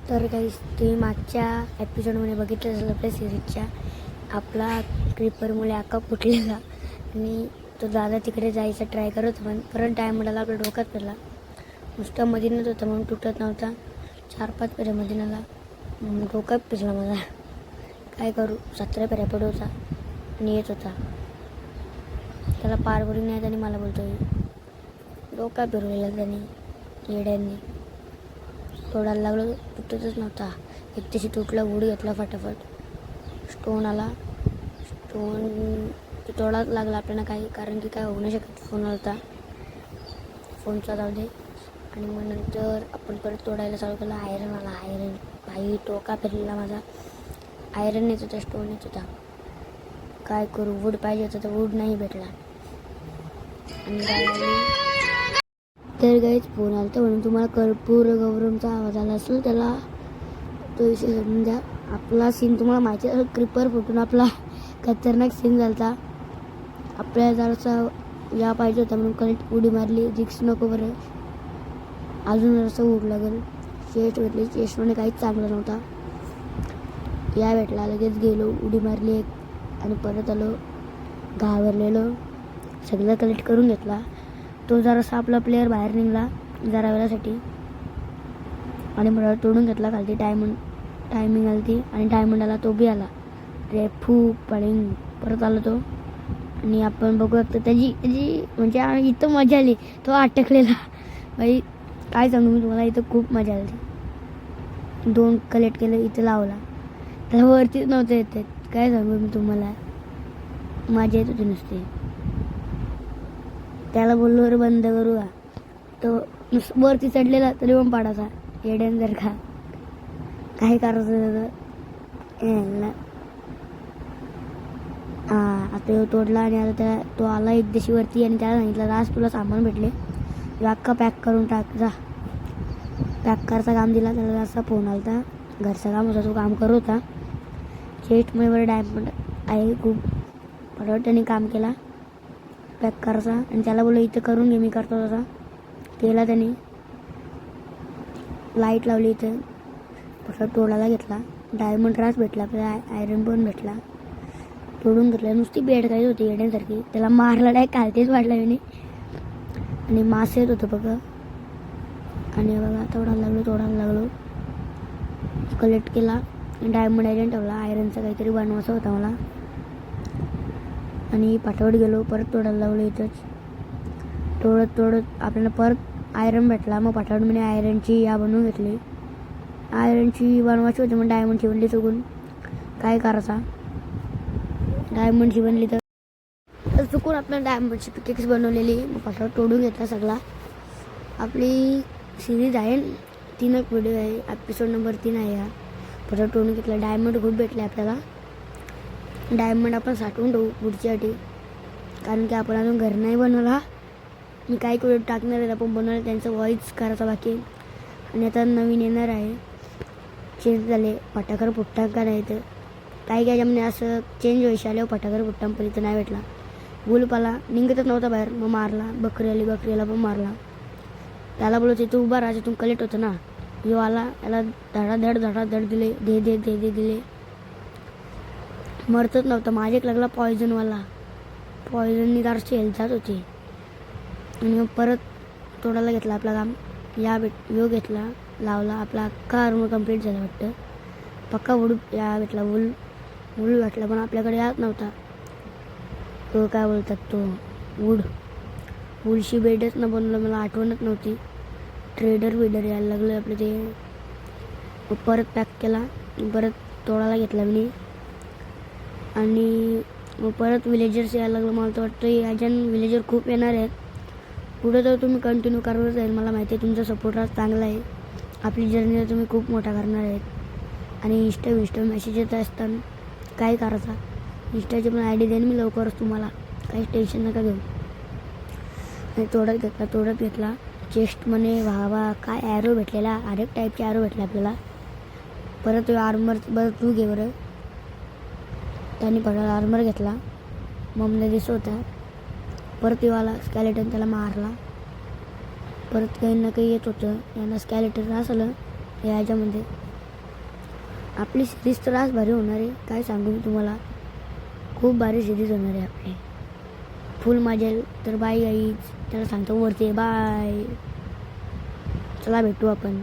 तर काही तुम्ही मागच्या एपिसोडमध्ये बघितलं असेल आपल्या सिरीजच्या आपला क्रिपरमुळे आका फुटलेला आणि तो दादा तिकडे जायचा ट्राय करत पण परत टायमला आपल्या डोक्यात पडला. नुसता मदीनच होता म्हणून तुटत नव्हता. 4-5 फेऱ्या मदीनाला डोक्यात पिसला माझा. काय करू, 17 फेऱ्या पडवता आणि येत होता. त्याला पार करून नाही आणि मला बोलतोय डोका फिरवलेला त्याने येड्यांनी. तोडायला लागलो, तुटतच नव्हता. एक तशी तुटला, उड घेतला फटाफट. स्टोन आला, स्टोन तोडाच लागला आपल्याला काही, कारण की काय होऊ नाही शकत. फोन होता, फोनचा जाऊ दे. आणि मग नंतर आपण परत तोडायला चालू केला. आयरन आला, आयरन भाई टोका फिरलेला माझा. आयरन येत होता, स्टोन येत होता. काय करू, वूड पाहिजे होतं तर वूड नाही भेटला. आणि तर काहीच फोन आला तर म्हणून तुम्हाला कर्पूर गौरवचा आवाज आला असेल, त्याला तो विषय समजून द्या. आपला सीन तुम्हाला माहिती असेल, क्रिपर फुटून आपला खतरनाक सीन झाला होता. आपल्याला जरासा या पाहिजे होता म्हणून कनेक्ट उडी मारली. रिक्स नको बरं, अजून जरासं उड लागेल. चेस्ट भेटली, चेस्टमध्ये काहीच चांगलं नव्हता. या भेटला, लगेच गेलो, उडी मारली एक आणि परत आलो. घाबरलेलो, सगळं कलेक्ट करून घेतला. तो जरासा आपला प्लेअर बाहेर निघाला जरा वेळासाठी आणि मला तोडून घेतला खालती. टायमिंग आली ती आणि डायमंड आला, तो बी आला. रेफू पडिंग परत आला तो. आणि आपण बघू शकतो त्याची म्हणजे इथं मजा आली. तो अटकलेला बाई, काय सांगू मी तुम्हाला, इथं खूप मजा आली. 2 कलेक्ट केलं, इथं लावला. त्याला वरतीच नव्हतं येत. काय सांगू मी तुम्हाला, मजा येत होती नुसती. त्याला बोललो अरे बंद करू का, तो वरती चढलेला तरी पण पाडायचा येड्यान. जर का काही करायचं त्याचं आता तोडला. आणि आता तो आला एक दिवशीवरती आणि त्याला सांगितलं आज तुला सामान भेटले, अख्खा पॅक करून टाक जा. पॅक करायचा काम दिला त्याला. असा फोन आला होता, घरचा काम होता, तो काम करत होता. चेस्टमध्ये बरं डायमंड आहे खूप. बरोबर त्याने काम केला पॅक करायचा आणि त्याला बोललो इथं करून घे, मी करतो तसा. केला त्याने, लाईट लावली इथं. परत तोडायला घेतला. डायमंड रास भेटला आपल्याला, आयरन पण भेटला. तोडून घेतलं. नुसती बेड काही होती येण्यासारखी. त्याला मारला डाय कालतेच वाढला मी. आणि मासे येत होतं बघा. आणि बघा तोडायला लागलो. कलेक्ट केला. डायमंड आयरन ठेवला. आयरनचा काहीतरी बनवायचा होता मला. आणि पाठवत गेलो, परत तोडायला लागलो. इथंच तोडत आपल्याला परत आयरन भेटला. मग पाठवत मी आयरनची या बनवून घेतली. आयरनची बनवायची होती मग डायमंडची बनली चुकून. काय करायचा, डायमंडची बनली तर चुकून आपल्याला डायमंडची पिकेक्स बनवलेली. मग पाठवत तोडून घेतला सगळा. आपली सिरीज आहे 3 व्हिडिओ आहे, एपिसोड नंबर 3 आहे हा. परत तोडून घेतला. डायमंड खूप भेटले आपल्याला. डायमंड आपण साठवून ठेवू पुढच्यासाठी, कारण की आपण अजून घर नाही बनवला. मी काही व्हिडिओ टाकणार आहेत आपण बनवलं, त्यांचं व्हॉइस करायचा बाकी. आणि आता नवीन येणार आहे, चेंज झाले. फटाकर फुटता का नाही तर काही म्हणजे असं चेंज व्हायचे आले. फटाकर फुटता पण इथं नाही भेटला. गुलपाला निघतच नव्हता बाहेर, मग मारला. बकरीला पण मारला. त्याला बोलत तू उभा राहायचं, तू कलेक्ट होतं ना. यो आला, याला धडाधड दिले. दिले. मरतच नव्हता. माझ्या एक लागला पॉयझनवाला. पॉयझननी दारची हेल्थ जात होती. आणि मग परत तोडायला घेतला आपला काम. यो घेतला, लावला. आपला अख्खा आर्मर कंप्लीट झाला वाटतं. पक्का वूड या भेटला. वूल भेटला पण आपल्याकडे यात नव्हता. तो काय बोलतात तो वूडशी बेडच न बनवलं, मला आठवणच नव्हती. ट्रेडर यायला लागलं आपलं ते. परत पॅक केला. परत तोडायला घेतला मी. आणि मग परत विलेजर्स यायला लागलं. मला तर वाटतं याच्यानं विलेजर खूप येणार आहेत पुढं. तर तुम्ही कंटिन्यू करत जाईल, मला माहिती आहे तुमचा सपोर्ट आज चांगला आहे. आपली जर्नीला तुम्ही खूप मोठा करणार आहेत. आणि इंस्टा मेसेज येत असताना काय करायचा, इंस्टाची पण आय डी देईन मी लवकरच तुम्हाला, काहीच टेन्शन नका घेऊ. आणि तोडत घेतला. चेस्टमध्ये व्हावा काय ॲरो भेटलेला, हरेक टाईपचे ॲरो भेटले आपल्याला. परत आर्मर बरं तू घे बरं. त्याने परत आर्मर घेतला. ममला दिसत होता. परत आला स्केलेटन, त्याला मारला. परत काही ना काही येत होतं. यांना स्केलेटन असलं याच्यामध्ये. आपली सिरीज तर आज भारी होणार आहे, काय सांगू मी तुम्हाला. खूप भारी सिरीज होणार आहे आपली, फुल मजा येईल. तर बाय गाईज, त्याला सांगतो वरती बाय. चला भेटू आपण.